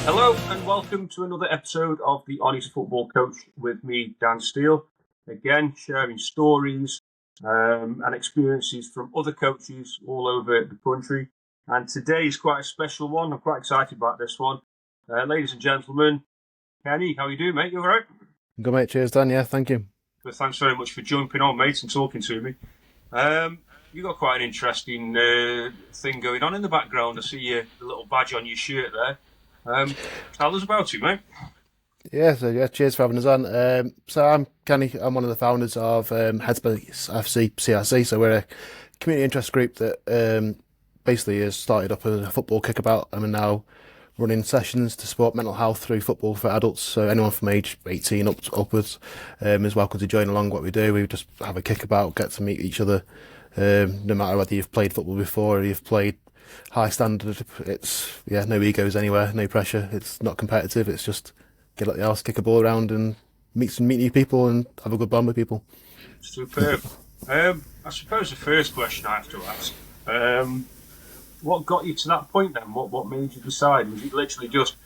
Hello and welcome to another episode of the Honest Football Coach with me, Dan Steele. Again, sharing stories and experiences from other coaches all over the country. And today is quite a special one. I'm quite excited about this one. Ladies and gentlemen, Kenny, how are you doing, mate? You all right? Good, mate. Cheers, Dan. Yeah, thank you. Well, thanks very much for jumping on, mate, and talking to me. You've got quite an interesting thing going on in the background. I see the little badge on your shirt there. Tell us about it, mate. Yeah, cheers for having us on. So I'm Kenny. I'm one of the founders of Headspace FC CRC. So we're a community interest group that basically has started up as a football kickabout and we're now running sessions to support mental health through football for adults. So anyone from age 18 upwards is welcome to join along what we do. We just have a kickabout, get to meet each other, no matter whether you've played football before or you've played high standard. It's no egos anywhere, no pressure. It's not competitive. It's just get out the house, kick a ball around, and meet new people and have a good bond with people. Superb. I suppose the first question I have to ask: what got you to that point? Then, what made you decide? Was it literally just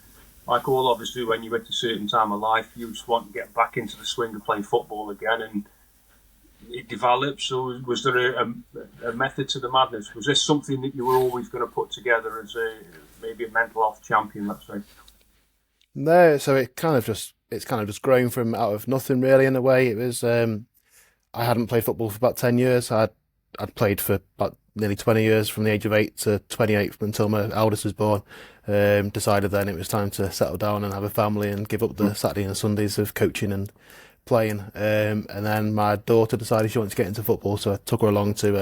like all of us do when you're at a certain time of life, you just want to get back into the swing of playing football again, and it develops, or was there a method to the madness? Was this something that you were always going to put together as maybe a mental health champion, let's say? No, so it's kind of just grown from out of nothing really in a way. It was I hadn't played football for about 10 years. I'd played for about nearly 20 years from the age of 8 to 28 until my eldest was born. Decided then it was time to settle down and have a family and give up the Saturday and Sundays of coaching and playing. And then my daughter decided she wanted to get into football, so I took her along to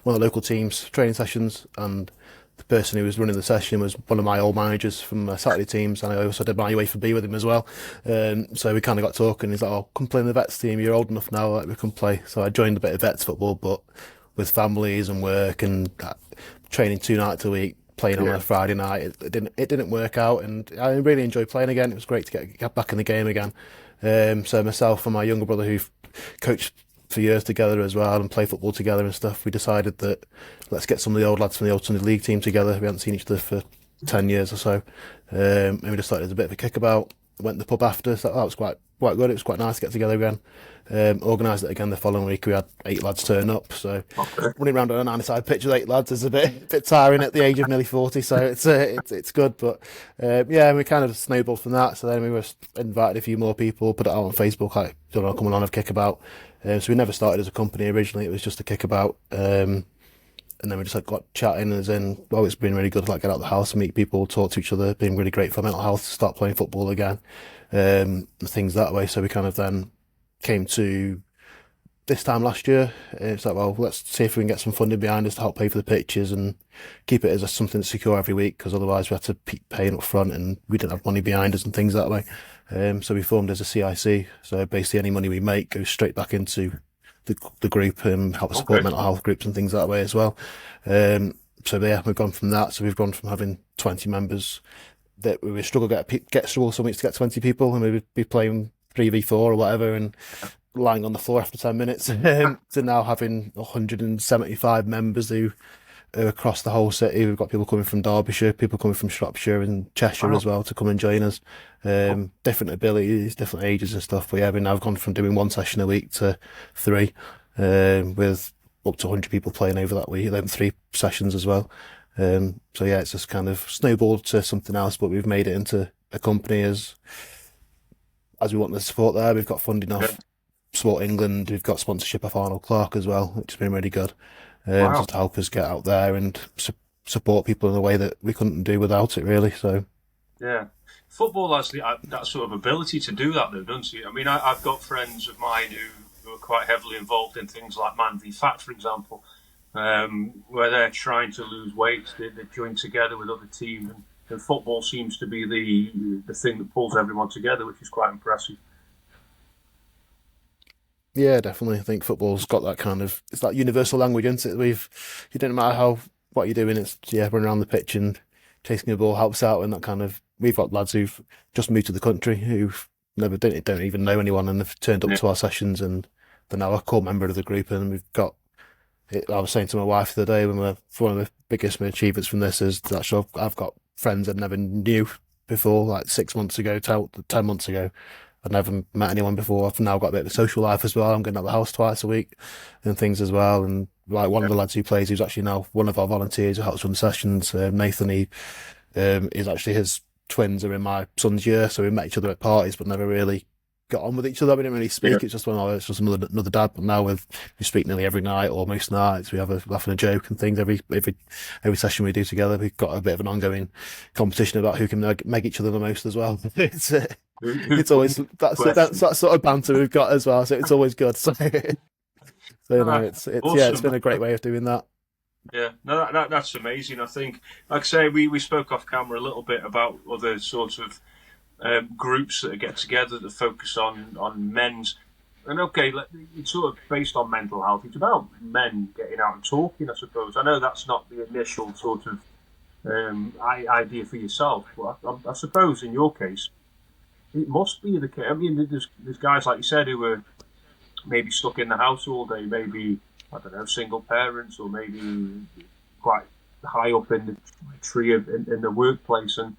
one of the local teams training sessions, and the person who was running the session was one of my old managers from my Saturday teams, and I also did my UEFA B with him as well. So we kind of got talking. He's like, "Oh, come play in the vets team. You're old enough now, like we can play." So I joined a bit of vets football, but with families and work and training 2 nights a week, playing on a Friday night, it didn't work out, and I really enjoyed playing again. It was great to get back in the game again. So myself and my younger brother, who've coached for years together as well and play football together and stuff, we decided that let's get some of the old lads from the old Sunday League team together. We hadn't seen each other for 10 years or so. And we decided it was a bit of a kickabout. Went to the pub after, so that was quite good. It was quite nice to get together again. Organised it again the following week. We had 8 lads turn up, so running around on a 9-a-side pitch with 8 lads is a bit tiring at the age of nearly 40. So it's good, but we kind of snowballed from that. So then we were invited a few more people, put it out on Facebook, like, don't know, come along, have kickabout. So we never started as a company originally. It was just a kickabout. And then we just got chatting, as in, well, it's been really good to get out of the house and meet people, talk to each other. Been really great for mental health to start playing football again, things that way. So we kind of then came to this time last year. It's like, well, let's see if we can get some funding behind us to help pay for the pitches and keep it as something secure every week, because otherwise we had to pay up front and we didn't have money behind us and things that way. So we formed as a CIC. So basically any money we make goes straight back into the group and help support mental health groups and things that way as well. We've gone from that. So we've gone from having 20 members that we would struggle some weeks to get 20 people, and we would be playing 3v4 or whatever and lying on the floor after 10 minutes to now having 175 members who are across the whole city. We've got people coming from Derbyshire, people coming from Shropshire and Cheshire as well to come and join us. Different abilities, different ages and stuff. But we've now gone from doing 1 session a week to 3, with up to 100 people playing over that week, then 3 sessions as well. It's just kind of snowballed to something else, but we've made it into a company as we want the support there. We've got funding off Sport England. We've got sponsorship of Arnold Clark as well, which has been really good. Just to help us get out there and support people in a way that we couldn't do without it, really. So, yeah, football has that sort of ability to do that, though, doesn't it? I mean, I've got friends of mine who are quite heavily involved in things like Man v Fat, for example, where they're trying to lose weight. They join together with other teams, and football seems to be the thing that pulls everyone together, which is quite impressive. yeah, definitely. I think football's got that kind of, it's that universal language, isn't it? You don't matter what you're doing, it's, running around the pitch and chasing the ball helps out, and that kind of, we've got lads who've just moved to the country who've never don't even know anyone, and they've turned up to our sessions, and they're now a core member of the group. And we've got, I was saying to my wife the other day, one of the biggest achievements from this is that I've got friends I never knew before, like 6 months ago, 10 months ago. I'd never met anyone before. I've now got a bit of a social life as well. I'm getting out of the house twice a week and things as well. And like one of the lads who plays, who's actually now one of our volunteers who helps run the sessions, Nathan, is actually his twins are in my son's year. So we met each other at parties, but never really got on with each other. We didn't really speak. Yeah. It's just it's just another dad. But now we speak nearly every night or most nights. We have a laugh and a joke and things every session we do together. We've got a bit of an ongoing competition about who can make each other the most as well. It's always that sort of banter we've got as well. So it's always good. So no, it's Awesome. yeah, it's been a great way of doing that. Yeah, no, that's amazing. I think, like I say, we spoke off camera a little bit about other sorts of groups that get together that focus on men's. And okay, it's sort of based on mental health. It's about men getting out and talking, I suppose. I know that's not the initial sort of idea for yourself, but I suppose in your case, it must be the case. I mean, there's guys like you said who were maybe stuck in the house all day, maybe, I don't know, single parents, or maybe quite high up in the tree in the workplace, and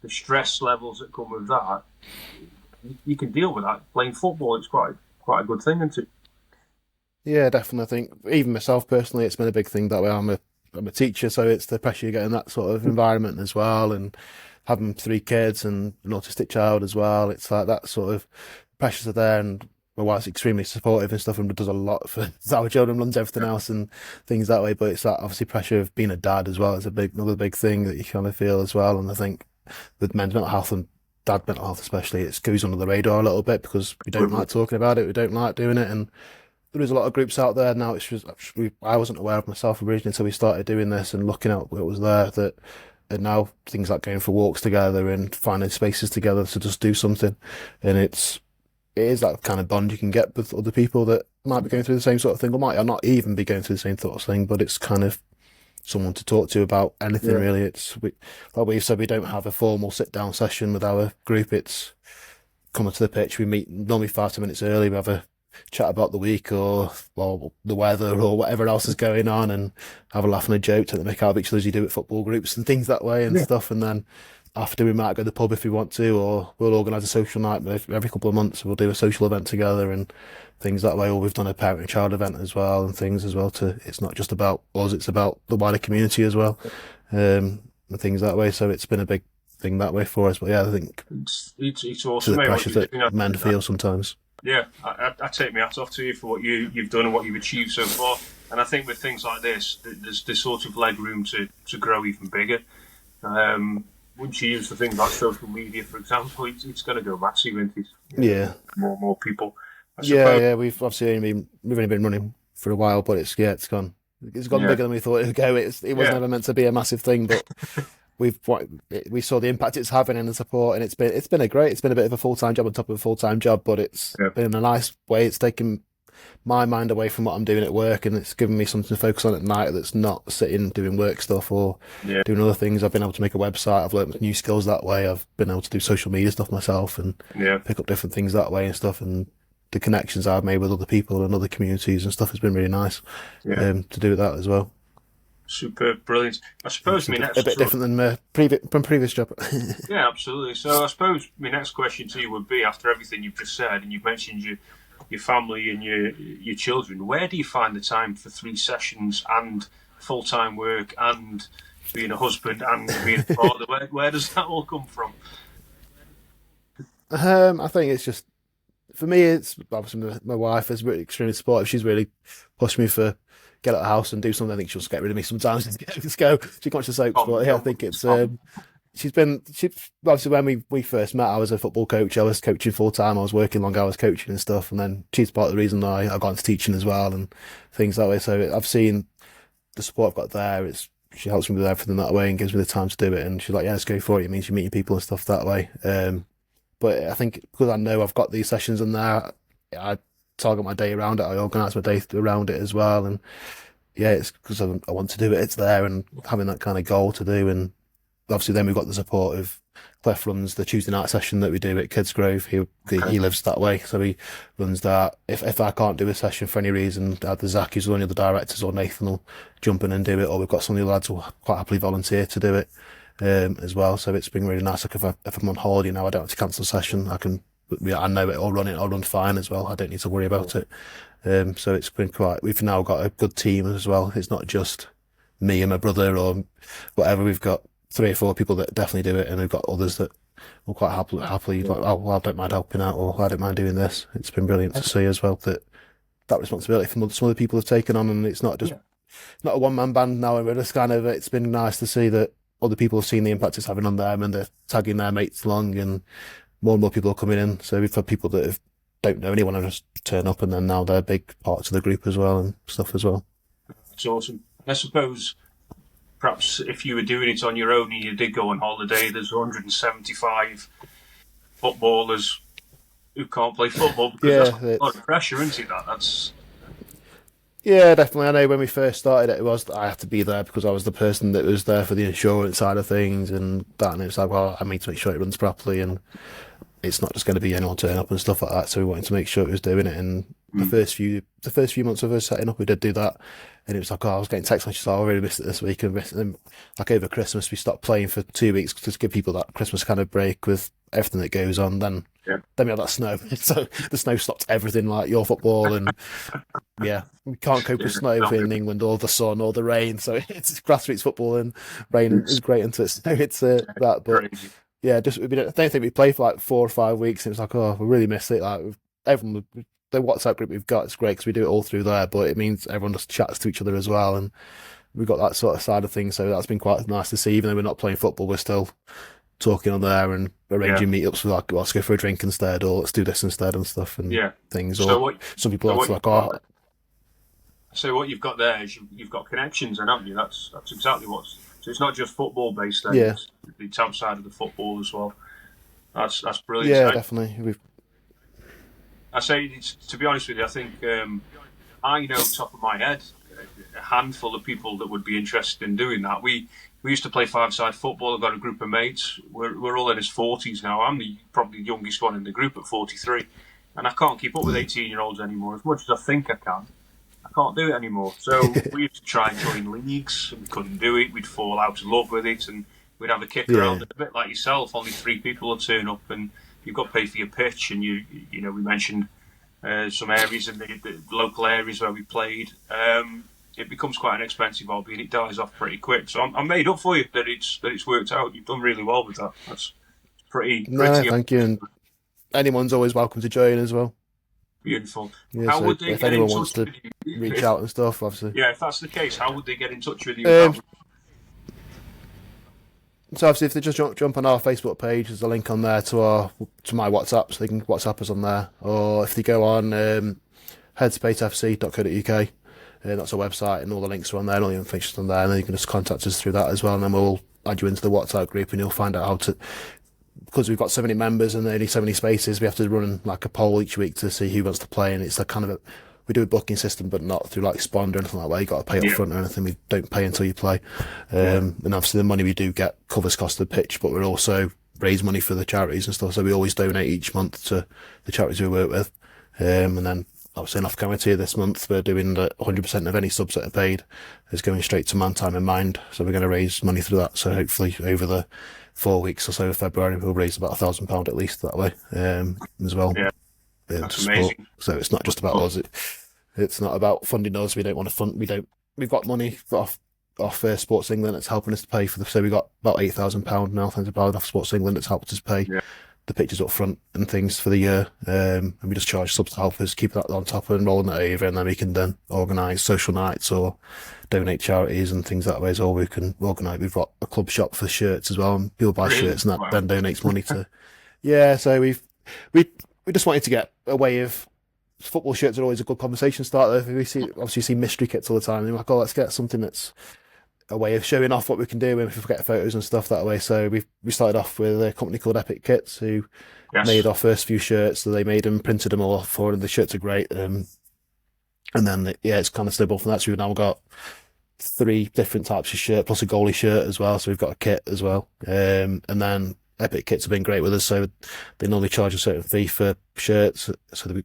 the stress levels that come with that. You can deal with that. Playing football, it's quite a good thing, isn't it? Yeah, definitely. I think even myself personally, it's been a big thing that way. I'm a teacher, so it's the pressure you get in that sort of environment as well, and having 3 kids and an autistic child as well. It's like that sort of pressures are there, and my wife's extremely supportive and stuff, and does a lot for our children, runs everything else and things that way. But it's that obviously pressure of being a dad as well. It's another big thing that you kind of feel as well. And I think with men's mental health and dad mental health especially, it goes under the radar a little bit because we don't like talking about it, we don't like doing it, and there is a lot of groups out there now. It's just I wasn't aware of myself originally until we started doing this and looking at what was there. And now things like going for walks together and finding spaces together to just do something, and it is that kind of bond you can get with other people that might be going through the same sort of thing, or might not even be going through the same sort of thing, but it's kind of someone to talk to about anything really. Like we've said, we don't have a formal sit down session with our group. It's coming to the pitch. We meet normally 5 to 10 minutes early. We have a chat about the week or the weather or whatever else is going on, and have a laugh and a joke, take the mick out of each other as you do at football groups and things that way and stuff. And then after, we might go to the pub if we want to, or we'll organise a social night every couple of months. We'll do a social event together and things that way. Or we've done a parent and child event as well and things as well. It's not just about us, it's about the wider community as well, and things that way. So it's been a big thing that way for us. But yeah, I think it's awesome. the pressures that men feel sometimes. Yeah, I take my hat off to you for what you've done and what you've achieved so far. And I think with things like this, there's sort of leg room to grow even bigger. Once you use the things like social media, for example, it's going to go massive, isn't it? Yeah. More people. Yeah. We've obviously only been running for a while, but it's gone bigger than we thought it would go. It was never meant to be a massive thing, but we saw the impact it's having and the support, and it's been a bit of a full-time job on top of a full-time job, but it's been a nice way. It's taken my mind away from what I'm doing at work, and it's given me something to focus on at night that's not sitting doing work stuff or doing other things. I've been able to make a website. I've learned new skills that way. I've been able to do social media stuff myself and pick up different things that way and stuff. And the connections I've made with other people and other communities and stuff has been really nice to do that as well. Super brilliant. I suppose my next a bit different than my previous job. Yeah, absolutely. So I suppose my next question to you would be, after everything you've just said, and you've mentioned your family and your children, where do you find the time for 3 sessions and full-time work and being a husband and being a father? Where does that all come from? I think it's just, for me, it's obviously my wife is really extremely supportive. She's really pushed me for get out of the house and do something. I think she'll just get rid of me sometimes. Just go. She can't just soaps, but yeah, I think it's. She obviously when we first met, I was a football coach. I was coaching full time. I was working long hours coaching and stuff. And then she's part of the reason I got into teaching as well and things that way. So I've seen the support I've got there. She helps me with everything that way and gives me the time to do it. And she's like, yeah, let's go for it. It means you're meeting people and stuff that way. But I think because I know I've got these sessions in there, I target my day around it. I organise my day around it as well. And yeah, it's because I want to do it. It's there, and having that kind of goal to do. And obviously then we've got the support of Cliff runs the Tuesday night session that we do at Kids Grove. He lives that way, so he runs that. If I can't do a session for any reason, either Zach, who's one of the directors, or Nathan will jump in and do it, or we've got some of the lads who will quite happily volunteer to do it. as well. So it's been really nice. Like if I'm on holiday now, I don't have to cancel a session. I know it'll run fine as well. I don't need to worry about it. So it's been quite. We've now got a good team as well. It's not just me and my brother or whatever. We've got 3 or 4 people that definitely do it, and we've got others that will quite happily like, oh, well, I don't mind helping out, or I don't mind doing this. It's been brilliant to see as well that responsibility from some other people have taken on, and it's not just not a one-man band now. And it's kind of, it's been nice to see that other people have seen the impact it's having on them, and they're tagging their mates along, and more people are coming in. So we've had people that don't know anyone and just turn up, and then now they're big parts of the group as well and stuff as well. It's awesome. I suppose perhaps if you were doing it on your own and you did go on holiday, there's 175 footballers who can't play football because that's a lot of pressure, isn't it? That's Yeah, definitely. I know when we first started it was I had to be there because I was the person that was there for the insurance side of things and that. And it's like, well, I need to make sure it runs properly, and it's not just going to be anyone turning up and stuff like that. So we wanted to make sure it was doing it. And the first few months of us setting up, we did do that. And it was like, oh, I was getting text messages, oh, I really missed it this week. And then, like over Christmas, we stopped playing for 2 weeks to give people that Christmas kind of break with everything that goes on. Then we had that snow. So the snow stopped everything, like your football. And yeah, we can't cope with snow in England, or the sun, or the rain. So it's grassroots football, and rain is great into it. So it's that. But yeah, I don't think we played for like 4 or 5 weeks. And it was like, oh, we really miss it. Like everyone, the WhatsApp group we've got is great because we do it all through there. But it means everyone just chats to each other as well, and we've got that sort of side of things. So that's been quite nice to see. Even though we're not playing football, we're still talking on there and arranging meetups for like, well, let's go for a drink instead, or let's do this instead and stuff and things. Or some people are like, oh. So what you've got there is you've got connections, and haven't you? That's exactly what's. So it's not just football based. Then it's outside of the football as well. That's brilliant. Yeah, definitely. I say, to be honest with you, I think I know top of my head a handful of people that would be interested in doing that. We used to play 5-side football. I've got a group of mates. We're all in his 40s now. I'm probably the youngest one in the group at 43, and I can't keep up with 18-year-olds anymore as much as I think I can. I can't do it anymore. So we used to try and join leagues, and we couldn't do it. We'd fall out of love with it, and we'd have a kick around a bit like yourself. Only 3 people would turn up, and you've got to pay for your pitch. And you know, we mentioned some areas in the local areas where we played. It becomes quite an expensive hobby, and it dies off pretty quick. So I'm made up for you that it's worked out. You've done really well with that. That's pretty. Thank you. And anyone's always welcome to join as well. Beautiful. Yeah, how would they if anyone wants to reach out and stuff, obviously. Yeah, if that's the case, how would they get in touch with you? So obviously, if they just jump on our Facebook page, there's a link on there to my WhatsApp, so they can WhatsApp us on there. Or if they go on headspacefc.co.uk, that's our website, and all the links are on there, and all the information's on there, and then you can just contact us through that as well, and then we'll add you into the WhatsApp group, and you'll find out how to. Because we've got so many members and only so many spaces, we have to run like a poll each week to see who wants to play, and it's like kind of we do a booking system, but not through like Spond or anything like that. You got to pay up front or anything. We don't pay until you play, and obviously the money we do get covers cost of the pitch, but we're also raise money for the charities and stuff. So we always donate each month to the charities we work with, and then obviously in off-camera tier this month we're doing 100% of any subs that are paid is going straight to Man Time in Mind. So we're going to raise money through that. So hopefully over the 4 weeks or so of February, we'll raise about £1,000 at least that way, as well. Yeah, that's amazing. So it's not just about us. It's not about funding us. We don't want to fund. We've got money off Sports England that's helping us to pay for the. So we got about £8,000 now, thanks to off Sports England that's helped us pay the pitches up front and things for the year. And we just charge subs to help us keep that on top and rolling it over, and then we can then organise social nights or donate charities and things that way as well. We can organise. We've got a club shop for shirts as well, and people buy shirts, and that then donates money to. Yeah, so we just wanted to get a way of. Football shirts are always a good conversation starter. We see mystery kits all the time, and we're like, oh, let's get something that's a way of showing off what we can do when we forget photos and stuff that way. So we started off with a company called Epic Kits, who made our first few shirts. So they made them, printed them all off for, and the shirts are great. And then it's kind of snowballed from that. So we've now got 3 different types of shirt plus a goalie shirt as well. So we've got a kit as well, and then Epic Kits have been great with us. So they normally charge a certain fee for shirts, so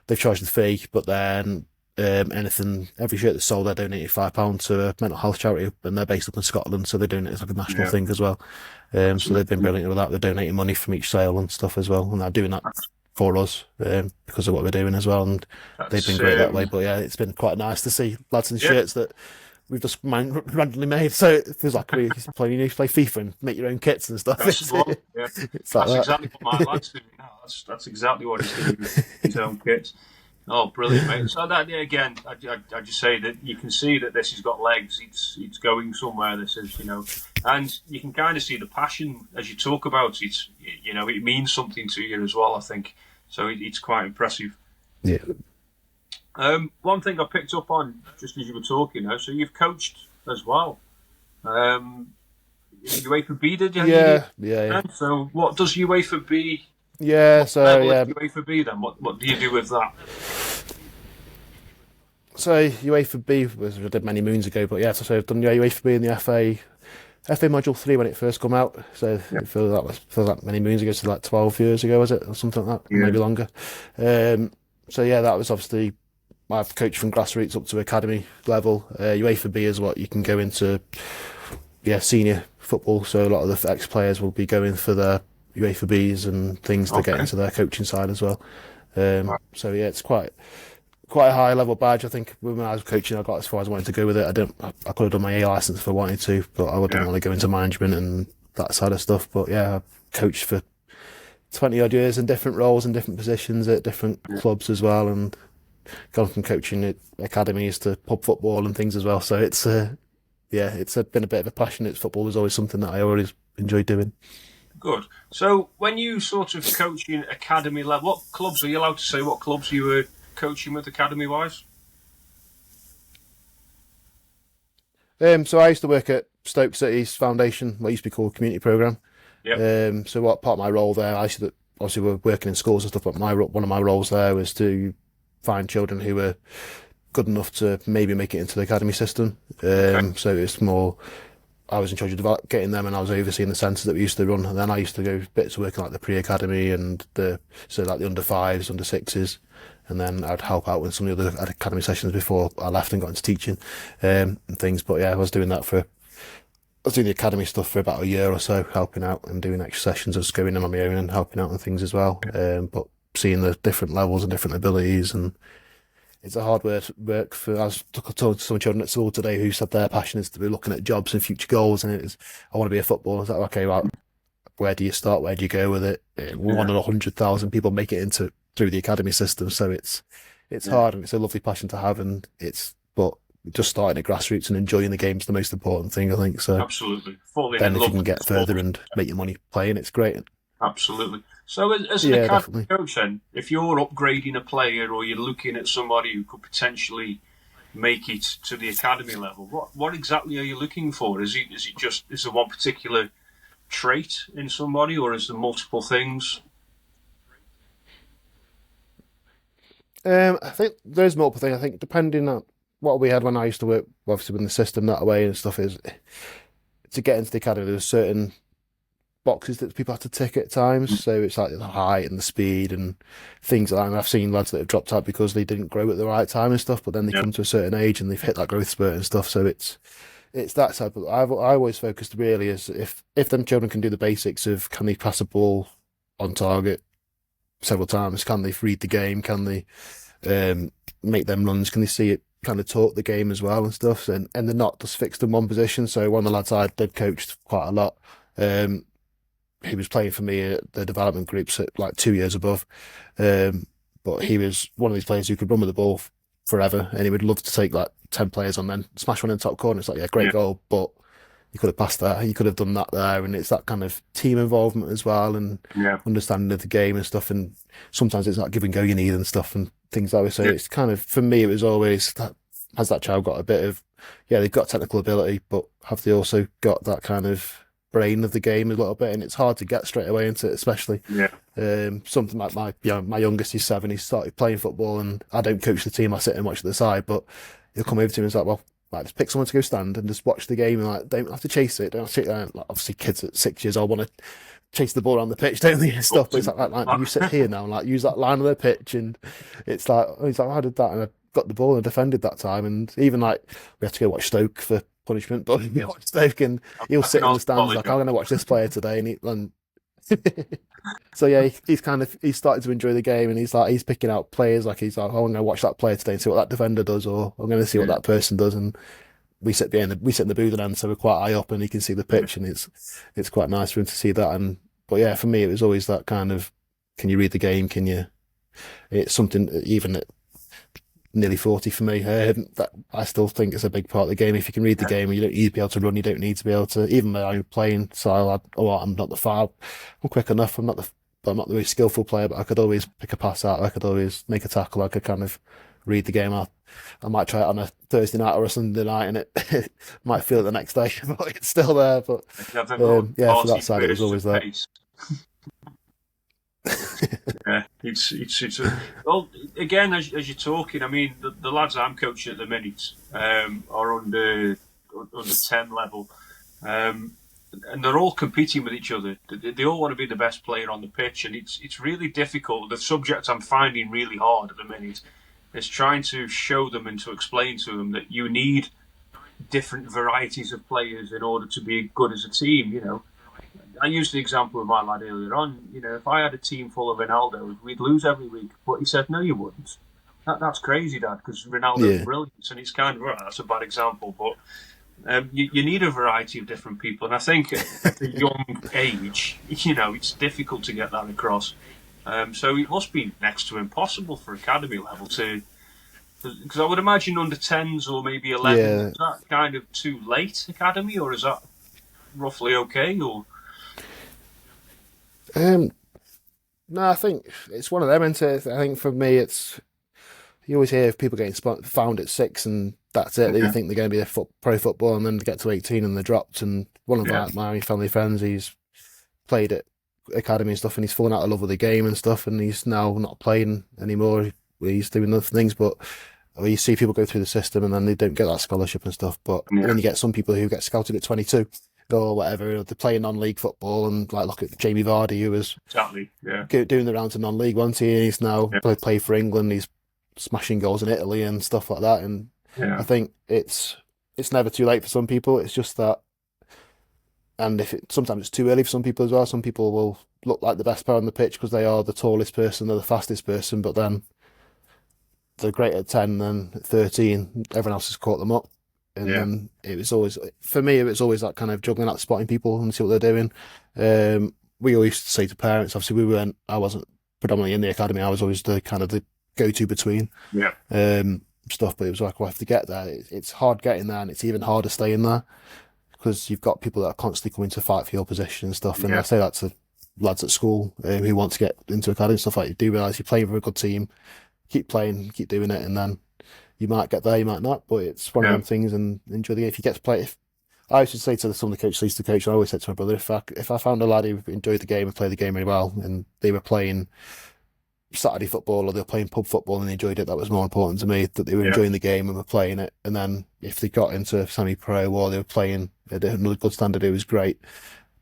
they've charged the fee, but then anything, every shirt that's sold, they're donating £5 to a mental health charity, and they're based up in Scotland, so they're doing it as like a national Yeah, thing as well. So they've been absolutely. brilliant with that. They're donating money from each sale and stuff as well, and they're doing that for us because of what we're doing as well, and they've been That's great that way. But yeah, it's been quite nice to see lads in yeah, shirts that we've just randomly made. So it feels like we used to play FIFA and make your own kits and stuff. that's the one. Yeah, It's like that's that. exactly what my lad's doing now. That's exactly what he's doing with his own kits. Oh, brilliant, mate! So that, yeah, again, I just say that you can see that this has got legs. It's going somewhere. This is, and you can kind of see the passion as you talk about it. It means something to you as well. I think so. It's quite impressive. Yeah. One thing I picked up on just as you were talking, so you've coached as well. UEFA B, did you? Yeah. So what does UEFA B? Yeah, What so level is yeah, UEFA B then? What do you do with that? so UEFA B was I did many moons ago, but yeah, so I've done UEFA B in the FA Module 3 when it first come out. So Yeah. it feels like many moons ago, so like 12 years ago, was it, or something like that, or Yeah. maybe longer. So yeah, that was obviously I've coached from grassroots up to academy level. UEFA B is what you can go into, senior football. So a lot of the ex players will be going for their UEFA Bs and things to get Okay. into their coaching side as well. Right. So yeah, it's quite a high level badge. I think when I was coaching, I got as far as I wanted to go with it. I could have done my A license if I wanted to, but I didn't Yeah. want to go into management and that side of stuff. But yeah, I coached for 20 odd years in different roles and different positions at different Yeah. clubs as well, and gone from coaching at academies to pub football and things as well. So it's been a bit of a passion. Football was always something that I always enjoyed doing. Good. So when you sort of coaching academy level, what clubs are you allowed to say? What clubs you were coaching with academy wise? So I used to work at Stoke City's foundation, what used to be called community program. Yep. So what part of my role there, I used to obviously we're working in schools and stuff, but one of my roles there was to find children who were good enough to maybe make it into the academy system. Okay. So it's more I was in charge of getting them, and I was overseeing the centres that we used to run. And then I used to go bits of work like the pre-academy and like the under fives, under sixes, and then I'd help out with some of the other academy sessions before I left and got into teaching and things. But yeah, I was doing the academy stuff for about a year or so, helping out and doing extra sessions, just going in on my own and helping out and things as well. But seeing the different levels and different abilities, and it's a hard work for. I was talking to some children at school today who said their passion is to be looking at jobs and future goals, and it is I want to be a footballer. I was like, okay, well, where do you start? Where do you go with it? One in 100,000 people make it into through the academy system, so it's Yeah. hard, and it's a lovely passion to have, and but just starting at grassroots and enjoying the game is the most important thing, I think. So Absolutely. Falling then in if you love can with the get further sport. and make your money playing, it's great. Absolutely. So, as an Yeah, academy definitely. coach, then, if you're upgrading a player or you're looking at somebody who could potentially make it to the academy level, what exactly are you looking for? Is there one particular trait in somebody, or is there multiple things? I think there's multiple things. I think depending on what we had when I used to work, obviously with the system that way and stuff, is to get into the academy. There's certain boxes that people have to tick at times. So it's like the height and the speed and things like that. And I've seen lads that have dropped out because they didn't grow at the right time and stuff. But then they Yeah, come to a certain age and they've hit that growth spurt and stuff. So it's that side. But I always focused really is if them children can do the basics of can they pass a ball on target several times, can they read the game, can they make them runs, can they see it, kind of taught the game as well and stuff, and they're not just fixed in one position. So one of the lads I did coached quite a lot. He was playing for me at the development groups at like 2 years above, but he was one of these players who could run with the ball forever, and he would love to take like 10 players on, then smash one in the top corner. It's like, yeah, great yeah, goal, but you could have passed that, you could have done that there, and it's that kind of team involvement as well, and yeah, understanding of the game and stuff. And sometimes it's like give and go you need and stuff and things like that. So yeah, it's kind of, for me, it was always that, has that child got a bit of, yeah, they've got technical ability, but have they also got that kind of brain of the game a little bit? And it's hard to get straight away into it, especially yeah, something like my youngest, he's 7, he started playing football, and I don't coach the team, I sit and watch at the side, but he'll come over to me and it's like, well, like, just pick someone to go stand and just watch the game, and like, don't have to chase it, don't have to chase it. Like, obviously kids at 6 years old want to chase the ball around the pitch, don't they, and stuff, but it's like you sit here now and like use that line of the pitch, and it's like, oh, he's like, how did that? And got the ball and defended that time. And even like we had to go watch Stoke for punishment, but we watched Stoke and he'll I sit can in the also stands like, I'm going to watch this player today, and so yeah, he's kind of he's started to enjoy the game, and he's picking out players like he's like, oh, I'm going to watch that player today and see what that defender does, or I'm going to see what yeah, that person does, and we sit in the booth end, so we're quite high up and he can see the yeah, pitch, and it's quite nice for him to see that. And but yeah, for me, it was always that kind of, can you read the game? Can you? It's something even at nearly 40 for me. That I still think it's a big part of the game. If you can read the yeah, game, you don't need to be able to run. You don't need to be able to. Even though I'm playing style, I'm not the far. I'm quick enough. I'm not the most skillful player, but I could always pick a pass out. I could always make a tackle. I could kind of read the game. I might try it on a Thursday night or a Sunday night, and it might feel it the next day, but it's still there. But you have them little yeah, for that party side, it was bursts always of that. pace. Yeah, it's well again as you're talking. I mean, the lads I'm coaching at the minute are under 10 level, um, and they're all competing with each other. They all want to be the best player on the pitch, and it's really difficult. The subject I'm finding really hard at the minute is trying to show them and to explain to them that you need different varieties of players in order to be good as a team. You know, I used the example of my lad earlier on. You know, if I had a team full of Ronaldos, we'd lose every week. But he said, "No, you wouldn't. That's crazy, Dad, because Ronaldo's Yeah, brilliant." And it's kind of that's a bad example, but you need a variety of different people. And I think at a young age, you know, it's difficult to get that across. So it must be next to impossible for academy level to, because I would imagine under 10s or maybe 11s, yeah. is that kind of too late academy, or is that roughly okay? Or Um, no, I think it's one of them. And I think for me, it's you always hear of people getting found at 6 and that's it. They yeah, think they're going to be a pro football, and then they get to 18 and they're dropped. And one of yeah, my family friends, he's played at academy and stuff, and he's fallen out of love with the game and stuff, and he's now not playing anymore. He's doing other things, but you see people go through the system and then they don't get that scholarship and stuff. But yeah, then you get some people who get scouted at 22 or whatever. They're playing non-league football, and like look at Jamie Vardy, who was exactly, yeah, doing the rounds of non-league, wasn't he? And he's now yeah, play for England. He's smashing goals in Italy and stuff like that. And I yeah, think it's never too late for some people. It's just that, and sometimes it's too early for some people as well. Some people will look like the best player on the pitch because they are the tallest person, they're the fastest person, but then they're great at 10, then at 13, everyone else has caught them up. And yeah, then it was always, for me, it was always that kind of juggling out, spotting people and see what they're doing. We always used to say to parents, obviously I wasn't predominantly in the academy, I was always the kind of the go-to between yeah, stuff, but it was like, well, if to get there, it's hard getting there, and it's even harder staying there because you've got people that are constantly coming to fight for your position and stuff. And I yeah, say that to lads at school who want to get into academy and stuff, like, you do realise you're playing for a good team, keep playing, keep doing it, and then you might get there, you might not, but it's one of yeah, them things. And enjoy the game. If you get to play, if I used to say to some of the coaches I used to coach, I always said to my brother, if I found a lad who enjoyed the game and played the game really well, and they were playing Saturday football or they were playing pub football and they enjoyed it, that was more important to me, that they were yeah, enjoying the game and were playing it. And then if they got into semi-pro or they were playing at another good standard, it was great.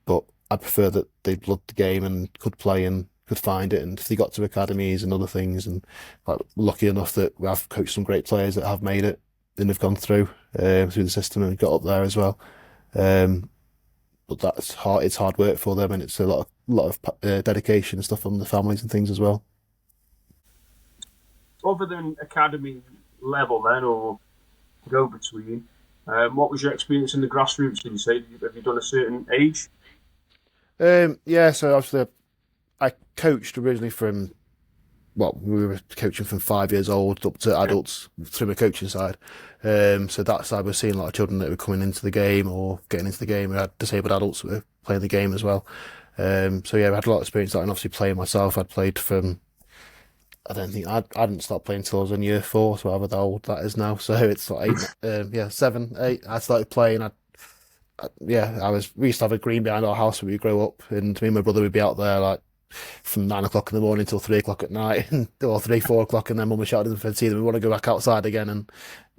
But I prefer that they loved the game and could play and could find it. And if they got to academies and other things, and like lucky enough that I've coached some great players that have made it and have gone through the system and got up there as well. Um, but that's hard. It's hard work for them, and it's a lot of dedication and stuff from the families and things as well. other than academy level then, or go between. What was your experience in the grassroots? Did you say have you done a certain age? Yeah, so obviously I coached originally from, well, we were coaching from 5 years old up to Yeah, adults through my coaching side. So that side we're seeing a lot of children that were coming into the game or getting into the game. We had disabled adults that were playing the game as well. So yeah, I had a lot of experience that, and obviously playing myself. I'd played from, I don't think I didn't start playing until I was in year 4, so however old that is now. So it's like 8, yeah, 7, 8. I started playing. Yeah, we used to have a green behind our house when we grew up, and me and my brother would be out there like from 9 o'clock in the morning till 3 o'clock at night, or 3, 4 o'clock, and then mum was shouting at us, we want to go back outside again. And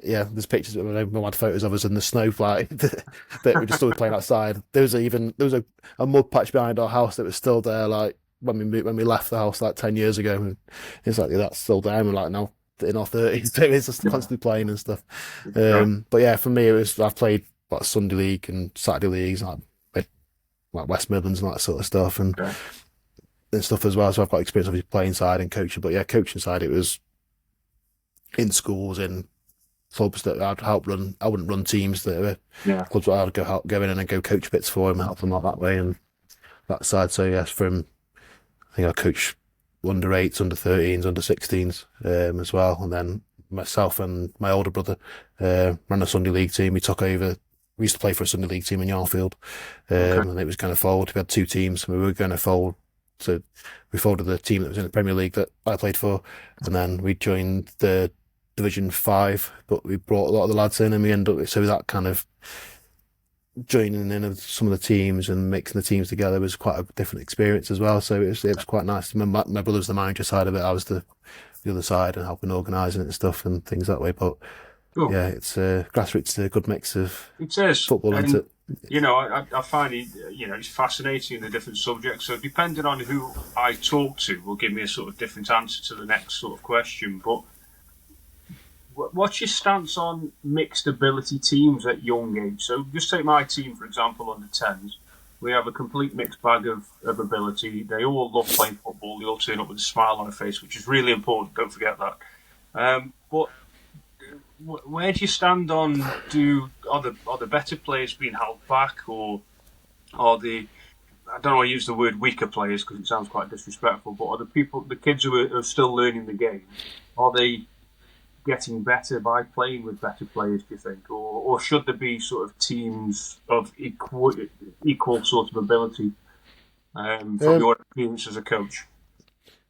yeah, there's pictures of mum had photos of us in the snow, like that we just always playing outside. There was a mud patch behind our house that was still there, like when we left the house like 10 years ago. And it's like, yeah, that's still there. And we're like, no, in our 30s. So it's just constantly playing and stuff. Right. But yeah, for me, I've played like Sunday league and Saturday leagues, like West Midlands and that sort of stuff, Okay. and stuff as well. So I've got experience obviously playing side and coaching. But yeah, coaching side, it was in schools, in clubs that I'd help run. I wouldn't run teams that were Yeah. clubs where I'd go in and then go coach bits for them, help them out that way and that side. So yes, I think I coach under 8s, under 13s, under 16s as well. And then myself and my older brother ran a Sunday league team. We took over. We used to play for a Sunday league team in Yarfield, Okay. and it was going to fold. We had two teams. We were going to fold. So we folded the team that was in the Premier League that I played for, and then we joined the Division 5. But we brought a lot of the lads in, and we ended up so that kind of joining in of some of the teams and mixing the teams together was quite a different experience as well. So it was quite nice. My brother was the manager side of it. I was the other side and helping organising it and stuff and things that way. But Cool. yeah, it's grassroots, a good mix of It is. football, isn't And, it? I find it, it's fascinating, the different subjects. So depending on who I talk to will give me a sort of different answer to the next sort of question. But what's your stance on mixed ability teams at young age? So just take my team, for example, under 10s. We have a complete mixed bag of ability. They all love playing football. They all turn up with a smile on their face, which is really important. Don't forget that. But where do you stand on are the better players being held back, or are I don't know, I use the word weaker players because it sounds quite disrespectful, but are the kids who are still learning the game, are they getting better by playing with better players, do you think? Or should there be sort of teams of equal sort of ability from your experience as a coach?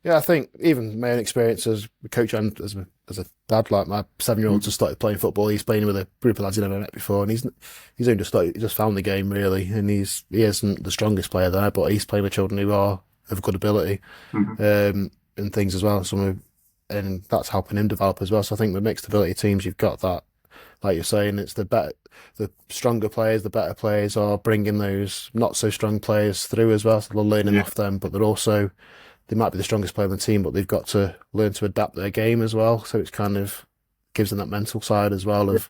Yeah, I think even my own experience as a coach and as a dad, like my 7-year-old just started playing football. He's playing with a group of lads he never met before, and he's only he just found the game really, and he isn't the strongest player there, but he's playing with children who are of good ability, and things as well. And that's helping him develop as well. So I think with mixed ability teams, you've got that, like you're saying, it's the stronger players, the better players are bringing those not so strong players through as well. So they're learning off them, but they might be the strongest player on the team, but they've got to learn to adapt their game as well. So it's kind of gives them that mental side as well of,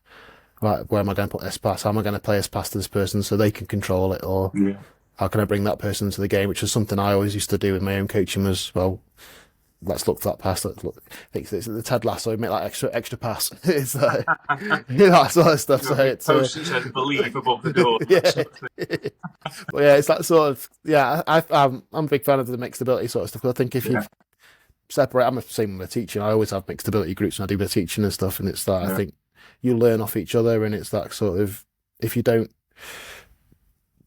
right, where am I going to put this pass? How am I going to play this pass to this person so they can control it? Or how can I bring that person into the game? Which is something I always used to do with my own coaching was, well, let's look for that pass. Let's look. It's the Ted Lasso, make that extra pass. It's that sort of stuff. So it's post that says "believe" above the door. But yeah, it's that sort of I'm a big fan of the mixed ability sort of stuff. I think if you separate, I'm the same with teaching. I always have mixed ability groups when I do the teaching and stuff, and it's that I think you learn off each other, and it's that sort of if you don't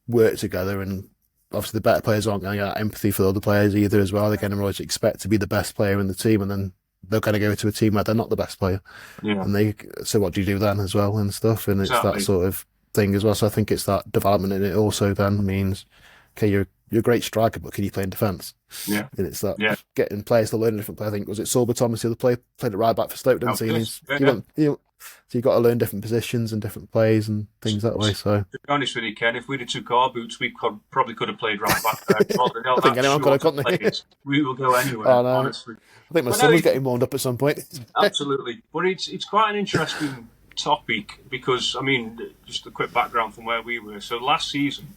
work together and obviously the better players aren't going to get empathy for the other players either as well. They're going to always expect to be the best player in the team, and then they're going to go to a team where they're not the best player. And so what do you do then as well and stuff? And it's that sort of thing as well. So I think it's that development in it also then means, okay, you're a great striker, but can you play in defence? And it's that getting players to learn a different player. I think was it Sorba Thomas, the other player, played it right back for Stoke, didn't he? So you've got to learn different positions and different plays and things that way. So to be honest with you, Ken, if we'd have took our boots, we probably could have played right back there. I think anyone could have, couldn't they? We will go anywhere, honestly. I think my son was getting warmed up at some point. Absolutely. But it's quite an interesting topic because, I mean, just a quick background from where we were. So last season,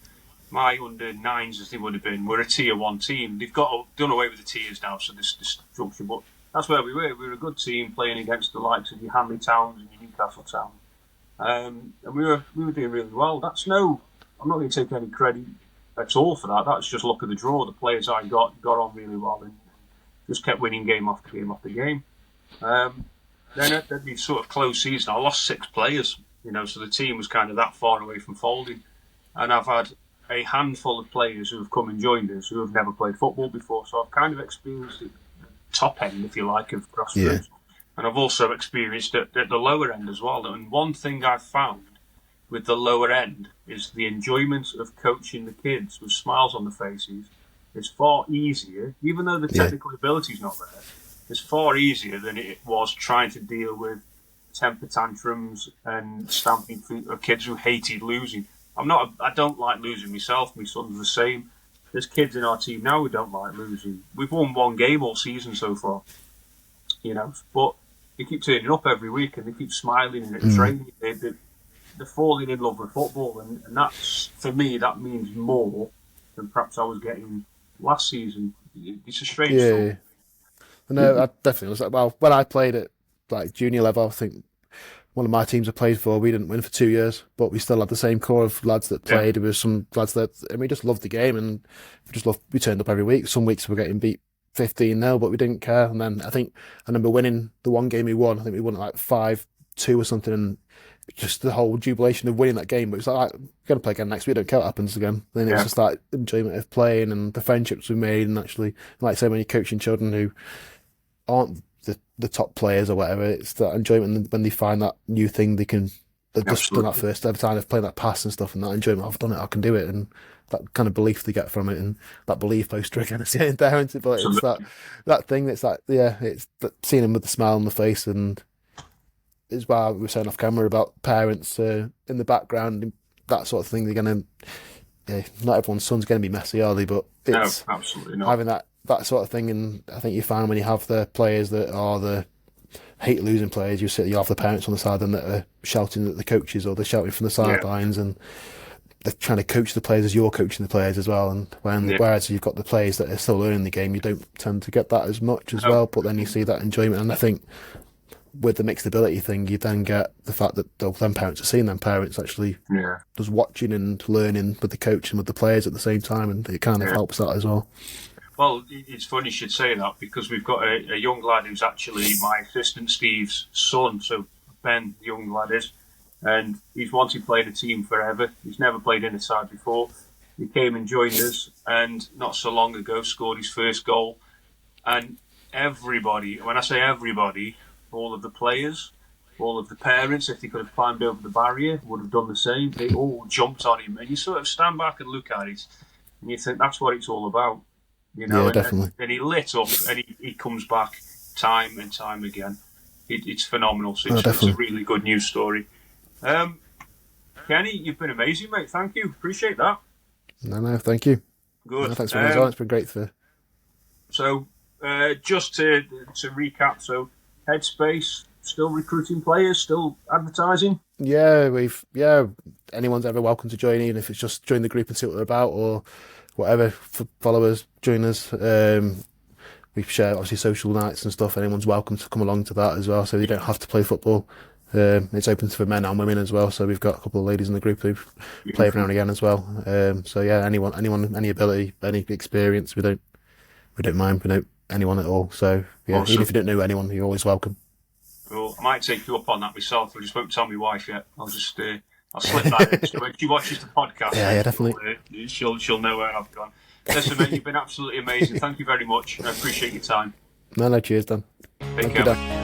my under-9s, as they would have been, were a Tier 1 team. They've done away with the tiers now, so this structure, but that's where we were. We were a good team playing against the likes of your Hanley Towns and your Newcastle Town. And we were doing really well. I'm not going to take any credit at all for that. That's just luck of the draw. The players I got on really well and just kept winning game after game after game. Then at the sort of close season, I lost 6 players, so the team was kind of that far away from folding. And I've had a handful of players who have come and joined us who have never played football before. So I've kind of experienced it top end, if you like, of grassroots. And I've also experienced it at the lower end as well. And one thing I've found with the lower end is the enjoyment of coaching the kids with smiles on their faces is far easier, even though the technical ability is not there. It's far easier than it was trying to deal with temper tantrums and stamping feet of kids who hated losing. I don't like losing myself. My son's the same. There's kids in our team now who don't like losing. We've won 1 game all season so far, but they keep turning up every week and they keep smiling and training. They're falling in love with football, and that's, for me, that means more than perhaps I was getting last season. It's a strange story. No, I definitely was. Well, when I played at like junior level, I think one of my teams I played for, we didn't win for 2 years, but we still had the same core of lads that played. There was some lads that, and we just loved the game, and we turned up every week. Some weeks we were getting beat 15-0, but we didn't care. And then I remember winning the one game we won. I think we won it like 5-2 or something, and just the whole jubilation of winning that game. But it was like, we're going to play again next week. Don't care what happens again. Then it's just like enjoyment of playing and the friendships we made, and actually, like so many coaching children who aren't the top players or whatever. It's that enjoyment when they find that new thing they can. They've just done that first every time they've played that pass and stuff, and that enjoyment. I've done it. I can do it, and that kind of belief they get from it, and that belief poster again. It's getting there, isn't it? But it's that thing that's like, it's seeing them with the smile on the face, and is why we were saying off camera about parents in the background, that sort of thing. They're gonna, not everyone's son's gonna be messy, are they? But it's no, absolutely not. Having that sort of thing, and I think you find when you have the players that are the hate losing players, you have the parents on the side and that are shouting at the coaches, or they're shouting from the sidelines, and they're trying to coach the players as you're coaching the players as well. And whereas you've got the players that are still learning the game, you don't tend to get that as much as well. But then you see that enjoyment, and I think with the mixed ability thing, you then get the fact that them parents are seeing them parents actually just watching and learning with the coach and with the players at the same time, and it kind of helps that as well. Well, it's funny you should say that, because we've got a young lad who's actually my assistant Steve's son. So Ben, the young lad is, and he's wanted to play in a team forever. He's never played in a side before. He came and joined us, and not so long ago scored his first goal. And everybody, when I say everybody, all of the players, all of the parents, if they could have climbed over the barrier, would have done the same. They all jumped on him, and you sort of stand back and look at it, and you think that's what it's all about. Definitely. And he lit up, and he comes back time and time again. It's phenomenal. So it's a really good news story. Kenny, you've been amazing, mate. Thank you. Appreciate that. No, thank you. Good. No, thanks for having me on. It's been great for. So, just to recap, so Headspace still recruiting players, still advertising. Yeah, anyone's ever welcome to join, even if it's just join the group and see what they're about, or whatever. Follow us, join us. We share obviously social nights and stuff. Anyone's welcome to come along to that as well. So you don't have to play football. It's open for men and women as well. So we've got a couple of ladies in the group who play every now and again as well. So yeah, anyone, any ability, any experience, we don't mind. We don't anyone at all. So yeah, awesome. Even if you don't know anyone, you're always welcome. Cool. I might take you up on that myself. I just won't tell my wife yet. I'll just I'll slip that in. So when she watches the podcast, yeah, definitely. She'll know where I've gone. Listen, mate, you've been absolutely amazing. Thank you very much. I appreciate your time. No, cheers, Dan. Take care.